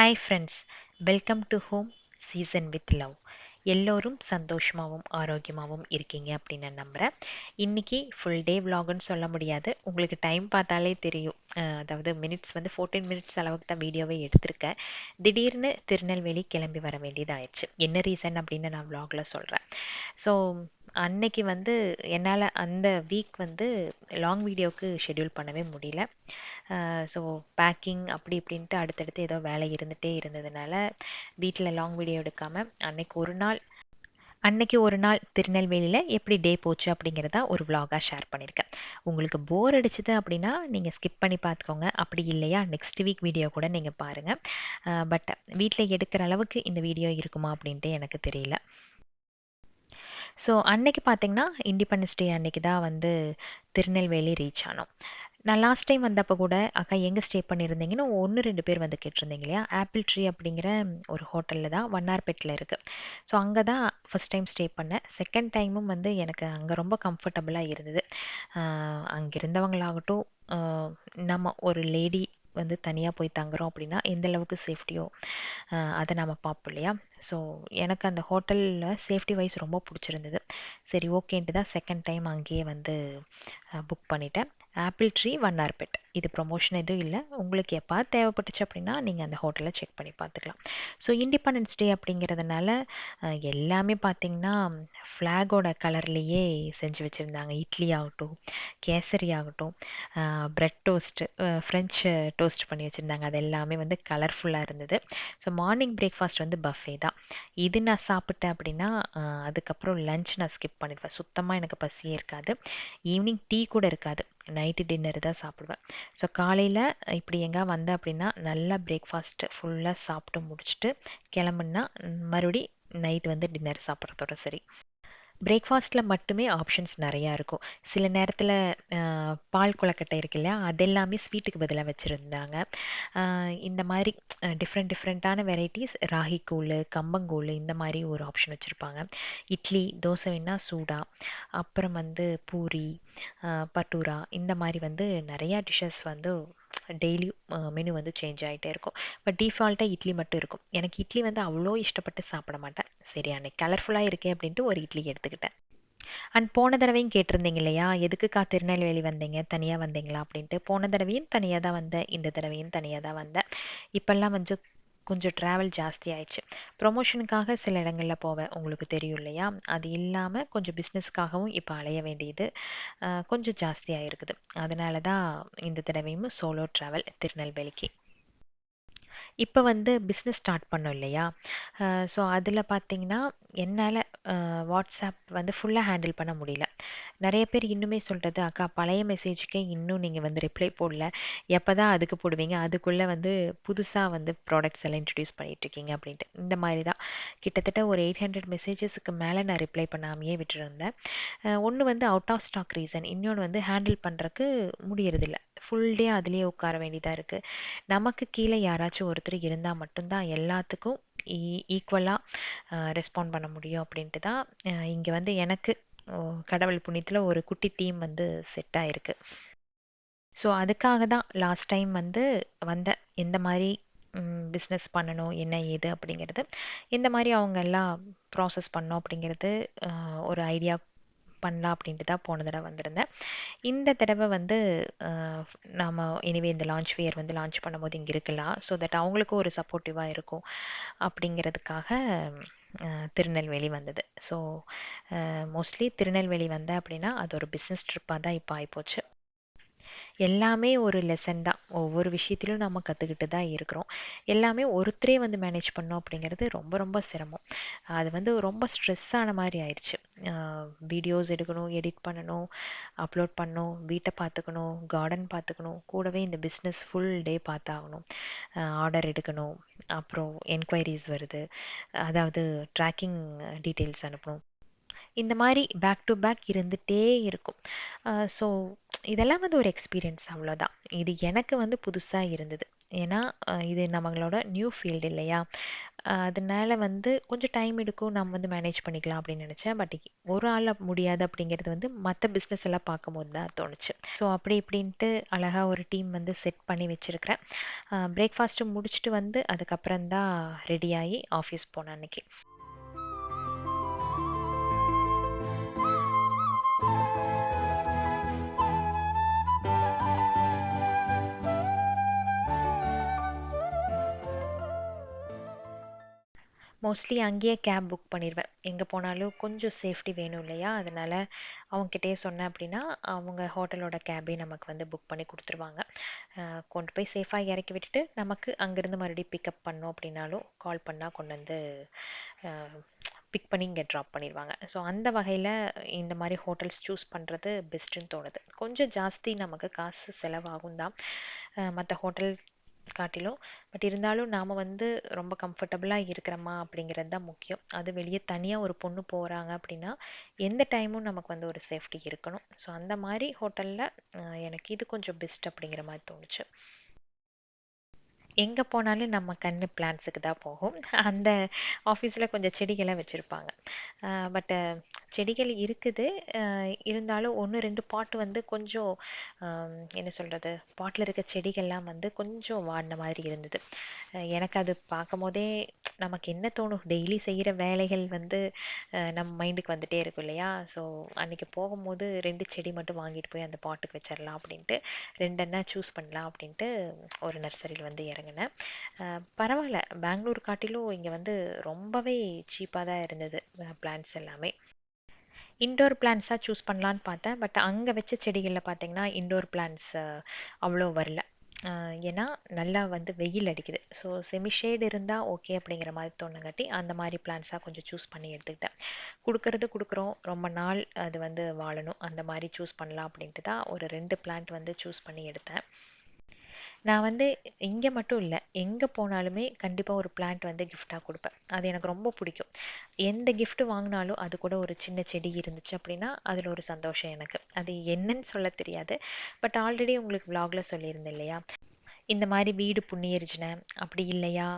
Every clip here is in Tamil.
Hi friends, welcome to home season with love. எல்லோரும் சந்தோஷமாகவும் ஆரோக்கியமாகவும் இருக்கீங்க அப்படின்னு நான் நம்புகிறேன். இன்றைக்கி ஃபுல் டே vlogன்னு சொல்ல முடியாது, உங்களுக்கு டைம் பார்த்தாலே தெரியும். அதாவது மினிட்ஸ் வந்து 14 மினிட்ஸ் அளவுக்கு தான் வீடியோவே எடுத்திருக்கேன். திடீர்னு திருநெல்வேலி கிளம்பி வர வேண்டியதாயிடுச்சு. என்ன ரீசன் அப்படின்னு நான் vlogல சொல்கிறேன். ஸோ அன்னைக்கு வந்து என்னால் அந்த வீக் வந்து லாங் வீடியோவுக்கு ஷெட்யூல் பண்ணவே முடியல. ஸோ பேக்கிங் அப்படி இப்படின்ட்டு அடுத்தடுத்து ஏதோ வேலை இருந்துகிட்டே இருந்ததுனால வீட்டில் லாங் வீடியோ எடுக்காமல் அன்னைக்கு ஒரு நாள் திருநெல்வேலியில் எப்படி டே போச்சு அப்படிங்கிறத ஒரு vlog-ஆ ஷேர் பண்ணியிருக்கேன். உங்களுக்கு போர் அடிச்சுது அப்படின்னா நீங்கள் ஸ்கிப் பண்ணி பார்த்துக்கோங்க. அப்படி இல்லையா நெக்ஸ்ட் வீக் வீடியோ கூட நீங்கள் பாருங்கள். பட் வீட்டில் எடுக்கிற அளவுக்கு இந்த வீடியோ இருக்குமா அப்படின்ட்டு எனக்கு தெரியல. ஸோ அன்னைக்கு பார்த்தீங்கன்னா இண்டிபெண்டன்ஸ் டே அன்னைக்கு தான் வந்து திருநெல்வேலி ரீச் ஆனோம். நான் லாஸ்ட் டைம் வந்தப்போ கூட அக்கா எங்கே ஸ்டே பண்ணியிருந்தீங்கன்னு 1-2 பேர் வந்து கேட்டிருந்தீங்க இல்லையா. ஆப்பிள் ட்ரீ அப்படிங்கிற ஒரு ஹோட்டலில் தான் வண்ணார்பேட்டில் இருக்குது. ஸோ அங்கே தான் ஃபஸ்ட் டைம் ஸ்டே பண்ணேன். செகண்ட் டைமும் வந்து எனக்கு அங்கே ரொம்ப கம்ஃபர்டபுளாக இருந்தது. அங்கே இருந்தவங்களாகட்டும், நம்ம ஒரு லேடி வந்து தனியாக போய் தங்குறோம் அப்படின்னா எந்த அளவுக்கு சேஃப்டியோ அதை நம்ம பார்ப்போம் இல்லையா. ஸோ எனக்கு அந்த ஹோட்டலில் சேஃப்டி வைஸ் ரொம்ப பிடிச்சிருந்தது. சரி ஓகேன்ட்டு தான் செகண்ட் டைம் அங்கேயே வந்து புக் பண்ணிட்டேன். Apple tree Vannarpet. இது ப்ரொமோஷன் எதுவும் இல்லை, உங்களுக்கு எப்போ தேவைப்பட்டுச்சு அப்படின்னா நீங்கள் அந்த ஹோட்டலை செக் பண்ணி பார்த்துக்கலாம். ஸோ இண்டிபெண்டன்ஸ் டே அப்படிங்கிறதுனால எல்லாமே பார்த்தீங்கன்னா ஃப்ளாகோட கலர்லேயே செஞ்சு வச்சுருந்தாங்க. இட்லி ஆகட்டும், கேசரி ஆகட்டும், பிரெட் டோஸ்ட்டு, ஃப்ரெஞ்சு டோஸ்ட் பண்ணி வச்சுருந்தாங்க. அது எல்லாமே வந்து கலர்ஃபுல்லாக இருந்தது. ஸோ மார்னிங் பிரேக்ஃபாஸ்ட் வந்து பஃபே தான். இது நான் சாப்பிட்டேன் அப்படின்னா அதுக்கப்புறம் லஞ்ச் நான் ஸ்கிப் பண்ணிடுவேன். சுத்தமாக எனக்கு பசியே இருக்காது. ஈவினிங் டீ கூட இருக்காது, நைட்டு டின்னர் தான் சாப்பிடுவேன். ஸோ காலையில் இப்படி எங்கே வந்தேன் அப்படின்னா நல்லா பிரேக்ஃபாஸ்ட்டு ஃபுல்லாக சாப்பிட்டு முடிச்சுட்டு கிளம்புனா மறுபடி நைட் வந்து டின்னர் சாப்பிட்றதோட சரி. பிரேக்ஃபாஸ்ட்டில் மட்டுமே ஆப்ஷன்ஸ் நிறையா இருக்கும். சில நேரத்தில் பால் கொழக்கட்டை இருக்கு இல்லையா, அதெல்லாமே ஸ்வீட்டுக்கு பதிலாக வச்சுருந்தாங்க. இந்த மாதிரி டிஃப்ரெண்ட்டான வெரைட்டிஸ், ராகி கூழ், கம்பங்கூழ் இந்த மாதிரி ஒரு ஆப்ஷன் வச்சுருப்பாங்க. இட்லி தோசை வேணால் சூடாக, அப்புறம் வந்து பூரி, பட்டூரா இந்த மாதிரி வந்து நிறையா டிஷ்ஷஸ் வந்து டெய்லி மெனு வந்து சேஞ்ச் ஆகிட்டே இருக்கும். பட் டிஃபால்ட்டாக இட்லி மட்டும் இருக்கும். எனக்கு இட்லி வந்து அவ்வளோ இஷ்டப்பட்டு சாப்பிட மாட்டேன். சரி அன்னைக்கு கலர்ஃபுல்லாக இருக்கே அப்படின்ட்டு ஒரு இட்லி எடுத்துக்கிட்டேன். அண்ட் போன தடவையும் கேட்டிருந்தீங்க இல்லையா, எதுக்குக்கா திருநெல்வேலி வந்தீங்க, தனியாக வந்தீங்களா அப்படின்ட்டு. போன தடவையும் தனியாக தான் வந்தேன், இந்த தடவையும் தனியாக தான் வந்தேன். இப்போல்லாம் வந்து கொஞ்சம் ட்ராவல் ஜாஸ்தி ஆயிடுச்சு. ப்ரொமோஷனுக்காக சில இடங்களில் போவேன், உங்களுக்கு தெரியும் இல்லையா. அது இல்லாமல் கொஞ்சம் பிஸ்னஸ்க்காகவும் இப்போ அலைய வேண்டியது கொஞ்சம் ஜாஸ்தியாக இருக்குது. அதனால தான் இந்த தடவையும் சோலோ ட்ராவல் திருநெல்வேலிக்கு. இப்போ வந்து பிஸ்னஸ் ஸ்டார்ட் பண்ணோம் இல்லையா. ஸோ அதில் பார்த்தீங்கன்னா என்னால் வாட்ஸ்அப் வந்து ஃபுல்லாக ஹேண்டில் பண்ண முடியல. நிறைய பேர் இன்னுமே சொல்கிறது, அக்கா பழைய மெசேஜுக்கே இன்னும் நீங்கள் வந்து ரிப்ளை போடல, எப்போ தான் அதுக்கு போடுவீங்க, அதுக்குள்ளே வந்து புதுசாக வந்து ப்ராடக்ட்ஸ் எல்லாம் இன்ட்ரடியூஸ் பண்ணிகிட்ருக்கீங்க அப்படின்ட்டு. இந்த மாதிரி தான் கிட்டத்தட்ட ஒரு 800 மெசேஜஸ்க்கு மேலே நான் ரிப்ளை பண்ணாமையே விட்டுருந்தேன். ஒன்று வந்து அவுட் ஆஃப் ஸ்டாக் ரீசன், இன்னொன்று வந்து ஹேண்டில் பண்ணுறக்கு முடியறதில்ல. ஃபுல் டே அதுலேயே உட்கார வேண்டியதாக இருக்குது. நமக்கு கீழே யாராச்சும் ஒருத்தர் இருந்தால் மட்டும்தான் எல்லாத்துக்கும் ஈக்குவலாக ரெஸ்பாண்ட் பண்ண முடியும் அப்படின்ட்டு தான் இங்கே வந்து எனக்கு கடவுள் புண்ணியத்தில் ஒரு குட்டி டீம் வந்து செட் ஆயிருக்கு. ஸோ அதுக்காக தான் லாஸ்ட் டைம் வந்து வந்த எந்த மாதிரி பிஸ்னஸ் பண்ணணும் என்ன ஏது அப்படிங்கிறது, எந்த மாதிரி அவங்க எல்லாம் ப்ராசஸ் பண்ணோம் அப்படிங்கிறது ஒரு ஐடியா பண்ணலாம் அப்படின்ட்டு தான் போன தடவை வந்திருந்தேன். இந்த தடவை வந்து நாம் எனிவே இந்த லான்ச் வியர் வந்து லான்ச் பண்ணும்போது இங்கே இருக்கலாம், ஸோ தட் அவங்களுக்கும் ஒரு சப்போர்ட்டிவாக இருக்கும் அப்படிங்கிறதுக்காக திருநெல்வேலி வந்தது. ஸோ மோஸ்ட்லி திருநெல்வேலி வந்தேன் அப்படின்னா அது ஒரு பிஸ்னஸ் ட்ரிப்பாக தான் இப்போ ஆகிப்போச்சு. எல்லாமே ஒரு லெசன் தான், ஒவ்வொரு விஷயத்திலும் நம்ம கற்றுக்கிட்டு தான் இருக்கிறோம். எல்லாமே ஒருத்தரே வந்து மேனேஜ் பண்ணோம் அப்படிங்கிறது ரொம்ப ரொம்ப சிரமம். அது வந்து ரொம்ப ஸ்ட்ரெஸ் ஆன மாதிரி ஆயிடுச்சு. வீடியோஸ் எடுக்கணும், எடிட் பண்ணணும், அப்லோட் பண்ணணும், வீட்டை பார்த்துக்கணும், கார்டன் பார்த்துக்கணும், கூடவே இந்த பிஸ்னஸ் ஃபுல் டே பார்த்தாகணும், ஆர்டர் எடுக்கணும், அப்புறம் என்கொயரிஸ் வருது, அதாவது ட்ராக்கிங் டீட்டெயில்ஸ் அனுப்பணும். இந்த மாதிரி பேக் டு பேக் இருந்துகிட்டே இருக்கும். ஸோ இதெல்லாம் வந்து ஒரு எக்ஸ்பீரியன்ஸ் அவ்வளோதான். இது எனக்கு வந்து புதுசாக இருந்தது. ஏன்னா இது நம்மளோட நியூ ஃபீல்டு இல்லையா? அதனால வந்து கொஞ்சம் டைம் எடுக்கும், நம்ம வந்து மேனேஜ் பண்ணிக்கலாம் அப்படின்னு நினச்சேன். பட் ஒரு ஆள் முடியாது அப்படிங்கிறது வந்து மற்ற பிஸ்னஸ் எல்லாம் பார்க்கும்போது தான் தோணுச்சு. ஸோ அப்படி இப்படின்ட்டு அழகாக ஒரு டீம் வந்து செட் பண்ணி வச்சுருக்கிறேன். பிரேக்ஃபாஸ்ட்டு முடிச்சுட்டு வந்து அதுக்கப்புறம் தான் ரெடியாகி ஆஃபீஸ் போனேன் அன்னைக்கு. மோஸ்ட்லி அங்கேயே கேப் புக் பண்ணிடுவேன். எங்கே போனாலும் கொஞ்சம் சேஃப்டி வேணும் இல்லையா? அதனால அவங்ககிட்டயே சொன்னேன் அப்படின்னா அவங்க ஹோட்டலோட கேபே நமக்கு வந்து புக் பண்ணி கொடுத்துருவாங்க. கொண்டு போய் சேஃபாக இறக்கி விட்டுட்டு நமக்கு அங்கேருந்து மறுபடியும் பிக்கப் பண்ணோம் அப்படின்னாலும் கால் பண்ணால் கொண்டு வந்து பிக் பண்ணி இங்கே ட்ராப் பண்ணிடுவாங்க. ஸோ அந்த வகையில் இந்த மாதிரி ஹோட்டல்ஸ் சூஸ் பண்ணுறது பெஸ்ட்டுன்னு தோணுது. கொஞ்சம் ஜாஸ்தி நமக்கு காசு செலவாகும் தான் மற்ற ஹோட்டல் காட்டிலும். பட் இருந்தாலும் நாம் வந்து ரொம்ப கம்ஃபர்டபுளாக இருக்கிறோமா அப்படிங்கிறது தான் முக்கியம். அது வெளியே தனியாக ஒரு பொண்ணு போகிறாங்க அப்படின்னா எந்த டைமும் நமக்கு வந்து ஒரு சேஃப்டி இருக்கணும். ஸோ அந்த மாதிரி ஹோட்டலில் எனக்கு இது கொஞ்சம் பெஸ்ட் அப்படிங்கிற மாதிரி தோணுச்சு. எங்கே போனாலும் நம்ம கண்ணு பிளான்ஸுக்கு தான் போகும். அந்த ஆஃபீஸில் கொஞ்சம் செடிகளை வச்சுருப்பாங்க. பட்டு செடிகள் இருக்குது. இருந்தாலும் ஒன்று ரெண்டு பாட்டு வந்து கொஞ்சம் என்ன சொல்கிறது, பாட்டில் இருக்க செடிகள்லாம் வந்து கொஞ்சம் வாடின மாதிரி இருந்தது. எனக்கு அது பார்க்கும் போதே நமக்கு என்ன தோணும், டெய்லி செய்கிற வேலைகள் வந்து நம்ம மைண்டுக்கு வந்துட்டே இருக்கும் இல்லையா? ஸோ அன்றைக்கி போகும்போது ரெண்டு செடி மட்டும் வாங்கிட்டு போய் அந்த பாட்டுக்கு வச்சிடலாம் அப்படின்ட்டு ரெண்டெண்ணா சூஸ் பண்ணலாம் அப்படின்ட்டு ஒரு நர்சரியில் வந்து இறங்கினேன். பரவாயில்ல, பெங்களூர் காட்டிலும் இங்கே வந்து ரொம்பவே சீப்பாக தான் இருந்தது பிளான்ஸ் எல்லாமே. இன்டோர் பிளான்ஸாக சூஸ் பண்ணலான்னு பார்த்தேன். பட் அங்கே வச்ச செடிகளில் பார்த்தீங்கன்னா இன்டோர் பிளான்ஸ் அவ்வளோ வரல. ஏன்னா நல்லா வந்து வெயில் அடிக்குது. ஸோ செமி ஷேட் இருந்தால் ஓகே அப்படிங்கிற மாதிரி தோணுங்காட்டி அந்த மாதிரி பிளான்ஸாக கொஞ்சம் சூஸ் பண்ணி எடுத்துக்கிட்டேன். கொடுக்கறது கொடுக்குறோம், ரொம்ப நாள் அது வந்து வாழணும், அந்த மாதிரி சூஸ் பண்ணலாம் அப்படின்ட்டு தான் ஒரு 2 பிளான்ட் வந்து சூஸ் பண்ணி எடுத்தேன். நான் வந்து இங்கே மட்டும் இல்லை, எங்கே போனாலுமே கண்டிப்பாக ஒரு பிளான்ட் வந்து கிஃப்டாக கொடுப்பேன். அது எனக்கு ரொம்ப பிடிக்கும். எந்த gift வாங்கினாலும் அது கூட ஒரு சின்ன செடி இருந்துச்சு அப்படின்னா அதில் ஒரு சந்தோஷம் எனக்கு. அது என்னன்னு சொல்ல தெரியாது. பட் ஆல்ரெடி உங்களுக்கு vlogல சொல்லியிருந்தேன் இல்லையா? இந்த மாதிரி வீடு புண்ணியரிச்சின அப்படி இல்லையா,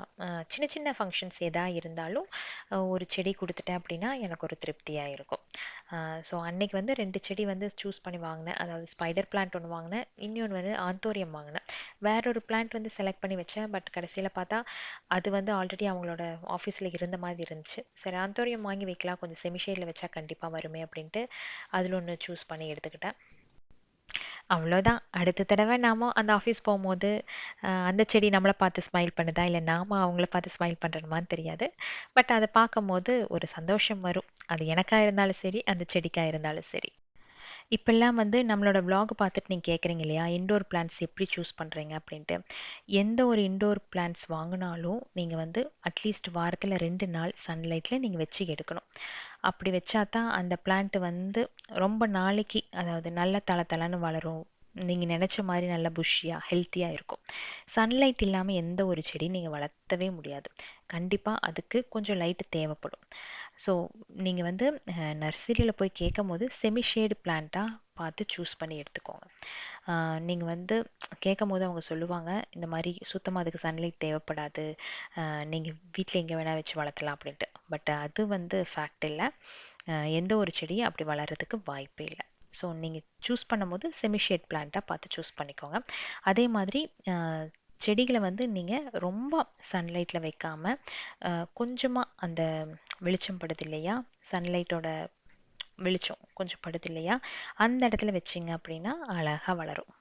சின்ன சின்ன ஃபங்க்ஷன்ஸ் எதா இருந்தாலும் ஒரு செடி கொடுத்துட்டேன் அப்படின்னா எனக்கு ஒரு திருப்தியாக இருக்கும். ஸோ அன்னைக்கு வந்து 2 செடி வந்து சூஸ் பண்ணி வாங்கினேன். அதாவது ஸ்பைடர் பிளான்ட் ஒன்று வாங்கினேன், இன்னொன்று வந்து ஆந்தோரியம் வாங்கினேன். வேற ஒரு பிளான்ட் வந்து செலக்ட் பண்ணி வச்சேன். பட் கடைசியில் பார்த்தா அது வந்து ஆல்ரெடி அவங்களோட ஆஃபீஸில் இருந்த மாதிரி இருந்துச்சு. சரி, ஆந்தோரியம் வாங்கி வைக்கலாம், கொஞ்சம் செமிஷேடில் வச்சா கண்டிப்பாக வருமே அப்படின்ட்டு அதில் ஒன்று சூஸ் பண்ணி எடுத்துக்கிட்டேன். அவ்வளோதான். அடுத்த தடவை நாம அந்த ஆஃபீஸ் போகும்போது அந்த செடி நம்மளை பார்த்து ஸ்மைல் பண்ணுதா இல்லை நாம அவங்கள பார்த்து ஸ்மைல் பண்ணுறோமான்னு தெரியாது. பட் அதை பார்க்கும்போது ஒரு சந்தோஷம் வரும். அது எனக்கா இருந்தாலும் சரி, அந்த செடிக்கா இருந்தாலும் சரி. இப்பெல்லாம் வந்து நம்மளோட vlog பார்த்துட்டு நீங்கள் கேட்குறீங்க இல்லையா, இன்டோர் பிளான்ட்ஸ் எப்படி சூஸ் பண்ணுறீங்க அப்படின்ட்டு. எந்த ஒரு இன்டோர் பிளான்ட்ஸ் வாங்கினாலும் நீங்கள் வந்து அட்லீஸ்ட் வாரத்தில் 2 நாள் சன்லைட்டில் நீங்கள் வச்சு எடுக்கணும். அப்படி வச்சா தான் அந்த பிளான்ட் வந்து ரொம்ப நாளைக்கு, அதாவது நல்ல தளன்னு வளரும். நீங்கள் நினச்ச மாதிரி நல்ல புஷ்ஷியாக ஹெல்த்தியாக இருக்கும். சன்லைட் இல்லாமல் எந்த ஒரு செடி நீங்கள் வளர்த்தவே முடியாது. கண்டிப்பாக அதுக்கு கொஞ்சம் லைட்டு தேவைப்படும். ஸோ நீங்கள் வந்து நர்சரியில் போய் கேட்கும் போது செமி ஷேடு பிளான்ட்டாக பார்த்து சூஸ் பண்ணி எடுத்துக்கோங்க. நீங்கள் வந்து கேட்கும் போது அவங்க சொல்லுவாங்க இந்த மாதிரி சுத்தமாக அதுக்கு சன்லைட் தேவைப்படாது, நீங்கள் வீட்டில் எங்கே வேணால் வச்சு வளர்த்தலாம் அப்படின்ட்டு. பட் அது வந்து ஃபேக்ட் இல்லை. எந்த ஒரு செடியும் அப்படி வளர்கிறதுக்கு வாய்ப்பே இல்லை. ஸோ நீங்கள் சூஸ் பண்ணும்போது செமி ஷேட் பிளான்ட்டாக பார்த்து சூஸ் பண்ணிக்கோங்க. அதே மாதிரி செடிகளை வந்து நீங்கள் ரொம்ப சன்லைட்டில் வைக்காமல் கொஞ்சமாக அந்த வெளிச்சம் படுது இல்லையா, சன்லைட்டோட வெளிச்சம் கொஞ்சம் படுது இல்லையா, அந்த இடத்துல வச்சிங்க அப்படின்னா அழகாக வளரும்.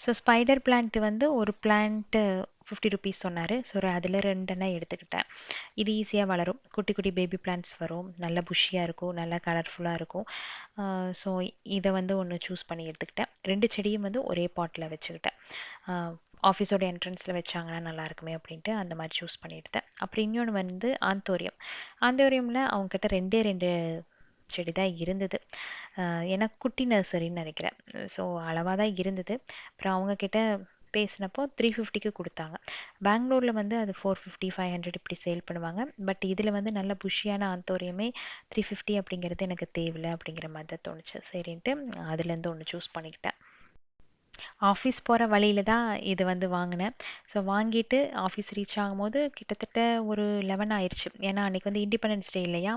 ஸோ ஸ்பைடர் பிளான்ட் வந்து ஒரு பிளான்ட்டு 50 ருபீஸ் சொன்னார். ஸோ அதில் 2 எடுத்துக்கிட்டேன். இது ஈஸியாக வளரும், குட்டி குட்டி பேபி பிளான்ட்ஸ் வரும், நல்ல புஷ்ஷியாக இருக்கும், நல்லா கலர்ஃபுல்லாக இருக்கும். ஸோ இதை வந்து ஒன்று சூஸ் பண்ணி எடுத்துக்கிட்டேன். 2 செடியும் வந்து ஒரே பாட்டில் வச்சுக்கிட்டேன். ஆஃபீஸோட என்ட்ரன்ஸில் வச்சாங்கன்னா நல்லா இருக்குமே அப்படின்ட்டு அந்த மாதிரி சூஸ் பண்ணி எடுத்தேன். அப்புறம் இன்னொன்று வந்து ஆந்தோரியம். ஆந்தோரியமில் அவங்கக்கிட்ட 2 செடி தான் இருந்தது. ஏன்னா குட்டி நர்சரின்னு நினைக்கிறேன். ஸோ அளவாக தான் இருந்தது. அப்புறம் அவங்கக்கிட்ட பேசினப்போ 350க்கு கொடுத்தாங்க. பெங்களூரில் வந்து அது 450 500 இப்படி சேல் பண்ணுவாங்க. பட் இதில் வந்து நல்ல புஷியான ஆந்தோரியமே 350 அப்படிங்கிறது எனக்கு தேவையில்லை அப்படிங்கிற மாதிரி தான் தோணுச்சு. சரின்ட்டு அதுலேருந்து ஒன்று சூஸ் பண்ணிக்கிட்டேன். ஆஃபீஸ் போகிற வழியில தான் இது வந்து வாங்கினேன். ஸோ வாங்கிட்டு ஆஃபீஸ் ரீச் ஆகும்போது கிட்டத்தட்ட ஒரு 11 ஆயிடுச்சு. ஏன்னா அன்றைக்கி வந்து இண்டிபெண்டன்ஸ் டே இல்லையா,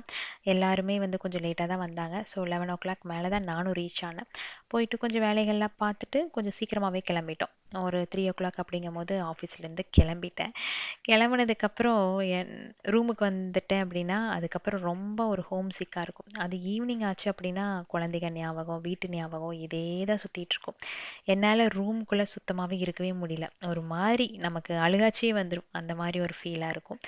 எல்லாருமே வந்து கொஞ்சம் லேட்டாக தான் வந்தாங்க. ஸோ 11 o'clock மேலே தான் நானும் ரீச் ஆனேன். போயிட்டு கொஞ்சம் வேலைகள்லாம் பார்த்துட்டு கொஞ்சம் சீக்கிரமாகவே கிளம்பிட்டோம். ஒரு 3 o'clock அப்படிங்கும் போது ஆஃபீஸ்லேருந்து கிளம்பிட்டேன். கிளம்புனதுக்கப்புறம் என் ரூமுக்கு வந்துட்டேன் அப்படின்னா அதுக்கப்புறம் ரொம்ப ஒரு ஹோம் சிக்காக இருக்கும். அது ஈவினிங் ஆச்சு அப்படின்னா குழந்தைங்க ஞாபகம், வீட்டு ஞாபகம் இதே தான் சுற்றிட்டு இருக்கும். என்னால் ரூம்குள்ளே சுத்தமாகவே இருக்கவே முடியல. ஒரு மாதிரி நமக்கு அழுகாச்சியே வந்துடும். அந்த மாதிரி ஒரு ஃபீலாக இருக்கும்.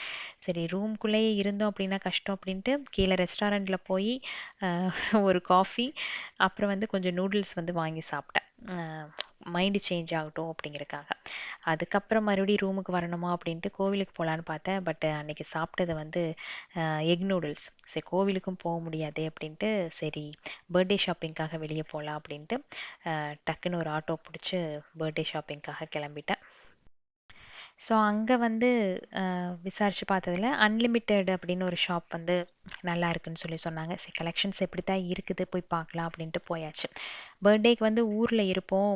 சரி ரூம்குள்ளேயே இருந்தோம் அப்படின்னா கஷ்டம் அப்படின்ட்டு கீழே ரெஸ்டாரண்ட்டில் போய் ஒரு காஃபி அப்புறம் வந்து கொஞ்சம் நூடுல்ஸ் வந்து வாங்கி சாப்பிட்டேன். மைண்டு சேஞ்ச் ஆகட்டும் அப்படிங்கிறக்காக. அதுக்கப்புறம் மறுபடியும் ரூமுக்கு வரணுமா அப்படின்ட்டு கோவிலுக்கு போகலான்னு பார்த்தேன். பட் அன்னைக்கு சாப்பிட்டது வந்து எக் நூடுல்ஸ். சரி கோவிலுக்கும் போக முடியாதே அப்படின்ட்டு சரி பர்த்டே ஷாப்பிங்காக வெளியே போகலாம் அப்படின்ட்டு டக்குன்னு ஒரு ஆட்டோ பிடிச்சி பர்த்டே ஷாப்பிங்காக கிளம்பிட்டேன். ஸோ அங்கே வந்து விசாரித்து பார்த்ததுல அன்லிமிட்டெட் அப்படின்னு ஒரு ஷாப் வந்து நல்லா இருக்குன்னு சொல்லி சொன்னாங்க. சரி கலெக்ஷன்ஸ் எப்படி தான் இருக்குது போய் பார்க்கலாம் அப்படின்ட்டு போயாச்சு. பர்த்டேக்கு வந்து ஊரில் இருப்போம்,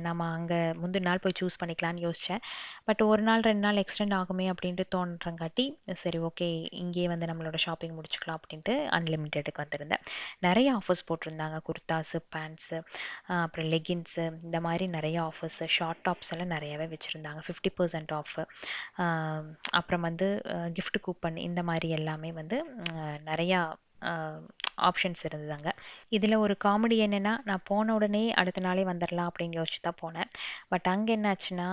நம்ம அங்கே முந்தின நாள் போய் சூஸ் பண்ணிக்கலான்னு யோசித்தேன். பட் ஒரு நாள் 2 நாள் எக்ஸ்டெண்ட் ஆகுமே அப்படின்ட்டு தோன்றங்காட்டி சரி ஓகே இங்கேயே வந்து நம்மளோட ஷாப்பிங் முடிச்சுக்கலாம் அப்படின்ட்டு அன்லிமிட்டெடுக்கு வந்திருந்தேன். நிறைய ஆஃபர்ஸ் போட்டிருந்தாங்க. குர்தாஸு, பேண்ட்ஸு, அப்புறம் லெகின்ஸு இந்த மாதிரி நிறைய ஆஃபர்ஸு, ஷார்ட் டாப்ஸ் எல்லாம் நிறையவே வச்சுருந்தாங்க. 50% ஆஃபு, அப்புறம் வந்து கிஃப்ட் கூப்பன் இந்த மாதிரி எல்லாமே வந்து நிறையா ஆப்ஷன்ஸ் இருந்ததுங்க. இதில் ஒரு காமெடி என்னென்னா நான் போன உடனே அடுத்த நாளே வந்துடலாம் அப்படின்னு யோசிச்சு தான் போனேன். பட் அங்கே என்னாச்சுன்னா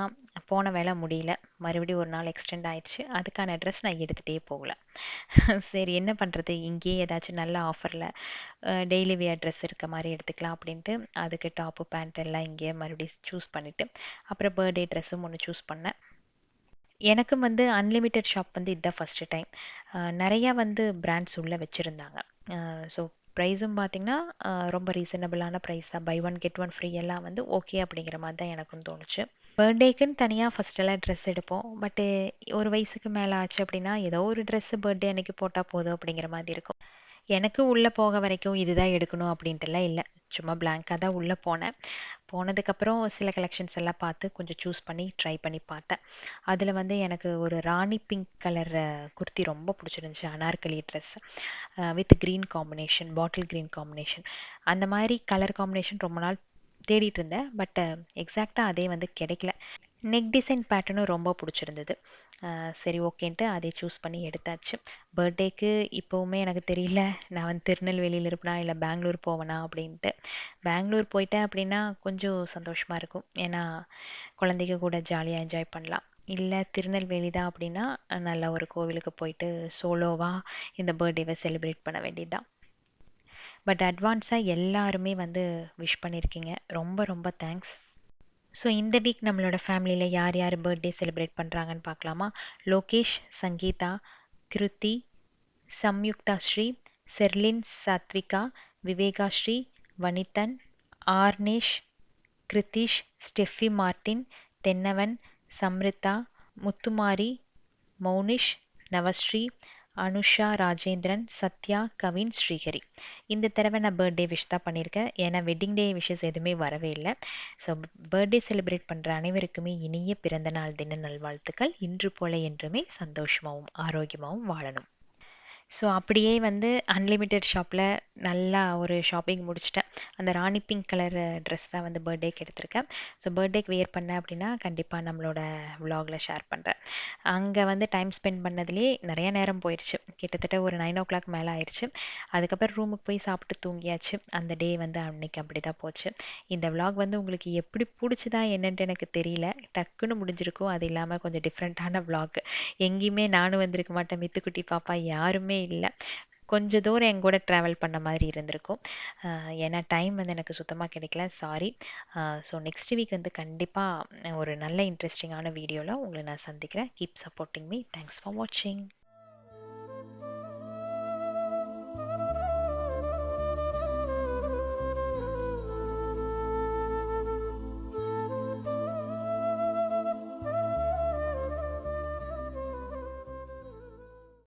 போன வேலை முடியல, மறுபடியும் ஒரு நாள் எக்ஸ்டெண்ட் ஆயிடுச்சு. அதுக்கான ட்ரெஸ் நான் எடுத்துகிட்டே போகல. சரி என்ன பண்ணுறது, இங்கேயே ஏதாச்சும் நல்ல ஆஃபரில் டெய்லி வியர் ட்ரெஸ் இருக்க மாதிரி எடுத்துக்கலாம் அப்படின்ட்டு அதுக்கு டாப்பு பேண்ட் எல்லாம் இங்கேயே மறுபடியும் சூஸ் பண்ணிவிட்டு அப்புறம் பர்த்டே ட்ரெஸ்ஸும் ஒன்று சூஸ் பண்ணேன். எனக்கும் வந்து அன்லிமிட்டெட் ஷாப் வந்து இதுதான் ஃபஸ்ட்டு டைம். நிறையா வந்து பிராண்ட்ஸ் உள்ளே வச்சுருந்தாங்க. ஸோ ப்ரைஸும் பார்த்திங்கன்னா ரொம்ப ரீசனபிளான ப்ரைஸ் தான். Buy one get one free எல்லாம் வந்து ஓகே அப்படிங்கிற மாதிரி தான் எனக்கும் தோணுச்சு. பர்த்டேக்குன்னு தனியாக ஃபஸ்ட்டெல்லாம் ட்ரெஸ் எடுப்போம். பட்டு ஒரு வயசுக்கு மேலே ஆச்சு அப்படின்னா ஏதோ ஒரு ட்ரெஸ்ஸு பர்த்டே அன்னைக்கு போட்டால் போதும் அப்படிங்கிற மாதிரி இருக்கும். எனக்கு உள்ளே போக வரைக்கும் இதுதான் எடுக்கணும் அப்படின்ட்டுலாம் இல்லை. சும்மா பிளாங்காக தான் உள்ளே போனேன். போனதுக்கப்புறம் சில கலெக்ஷன்ஸ் எல்லாம் பார்த்து கொஞ்சம் சூஸ் பண்ணி ட்ரை பண்ணி பார்த்தேன். அதில் வந்து எனக்கு ஒரு ராணி பிங்க் கலர் குர்த்தி ரொம்ப பிடிச்சிருந்துச்சி. Anarkali dress with green combination, bottle green combination. அந்த மாதிரி கலர் காம்பினேஷன் ரொம்ப நாள் தேடிட்டு இருந்தேன். பட் எக்ஸாக்டாக அதே வந்து கிடைக்கல. நெக் டிசைன் பேட்டர்னும் ரொம்ப பிடிச்சிருந்தது. சரி ஓகேன்ட்டு அதே சூஸ் பண்ணி எடுத்தாச்சு. பர்த்டேக்கு இப்போவுமே எனக்கு தெரியல நான் வந்து திருநெல்வேலியில் இருப்பேனா இல்லை பெங்களூர் போவேனா அப்படின்ட்டு. பெங்களூர் போயிட்டேன் அப்படின்னா கொஞ்சம் சந்தோஷமாக இருக்கும். ஏன்னா குழந்தைங்க கூட ஜாலியாக என்ஜாய் பண்ணலாம். இல்லை திருநெல்வேலி தான் அப்படின்னா நல்ல ஒரு கோவிலுக்கு போயிட்டு சோலோவாக இந்த பர்த்டேவை செலிப்ரேட் பண்ண வேண்டியதுதான். பட் அட்வான்ஸாக எல்லாருமே வந்து விஷ் பண்ணியிருக்கீங்க. ரொம்ப ரொம்ப தேங்க்ஸ். ஸோ இந்த வீக் நம்மளோட ஃபேமிலியில் யார் யார் பர்த்டே செலிப்ரேட் பண்ணுறாங்கன்னு பார்க்கலாமா? லோகேஷ், சங்கீதா, கிருத்தி, சம்யுக்தா ஸ்ரீ, செர்லின், சாத்விகா, விவேகா ஸ்ரீ, வனிதன், ஆர்னேஷ், கிருத்திஷ், ஸ்டெஃபி மார்டின், தென்னவன், சம்ரிதா, முத்துமாரி, மௌனிஷ், நவஸ்ரீ, அனுஷா ராஜேந்திரன், சத்யா, கவின், ஸ்ரீஹரி. இந்த தடவை நான் பர்த்டே விஷ் தான் பண்ணியிருக்கேன். ஏன்னா வெட்டிங் டே விஷஸ் எதுவுமே வரவே இல்லை. ஸோ பர்த்டே செலிப்ரேட் பண்ணுற அனைவருக்குமே இனிய பிறந்தநாள் தின நல்வாழ்த்துக்கள். இன்று போல என்றுமே சந்தோஷமாகவும் ஆரோக்கியமாகவும் வாழணும். ஸோ அப்படியே வந்து அன்லிமிட்டெட் ஷாப்பில் நல்லா ஒரு ஷாப்பிங் முடிச்சிட்டேன். அந்த ராணி பிங்க் கலர் ட்ரெஸ் தான் வந்து பர்த்டேக்கு எடுத்திருக்கேன். ஸோ பர்த்டேக்கு வியர் பண்ணேன் அப்படின்னா கண்டிப்பாக நம்மளோட விலாகில் ஷேர் பண்ணுறேன். அங்கே வந்து டைம் ஸ்பெண்ட் பண்ணதுலேயே நிறைய நேரம் போயிடுச்சு. கிட்டத்தட்ட ஒரு 9 o'clock மேலே ஆயிடுச்சு. அதுக்கப்புறம் ரூமுக்கு போய் சாப்பிட்டு தூங்கியாச்சு. அந்த டே வந்து அன்னைக்கு அப்படி தான் போச்சு. இந்த விலாக் வந்து உங்களுக்கு எப்படி பிடிச்சதா என்னன்ட்டு எனக்கு தெரியல. டக்குன்னு முடிஞ்சிருக்கும். அது இல்லாமல் கொஞ்சம் டிஃப்ரெண்ட்டான விலாக். எங்கேயுமே நானும் வந்திருக்க மாட்டேன், மித்துக்குட்டி பாப்பா யாருமே இல்லை. கொஞ்சம் தூரம் என் கூட ட்ராவல் பண்ண மாதிரி இருந்திருக்கும். ஏன்னா டைம் வந்து எனக்கு சுத்தமாக கிடைக்கல, சாரி. ஸோ நெக்ஸ்ட் வீக் வந்து கண்டிப்பாக ஒரு நல்ல இன்ட்ரெஸ்டிங்கான வீடியோவில் உங்களை நான் சந்திக்கிறேன். Keep supporting me. Thanks for வாட்சிங்.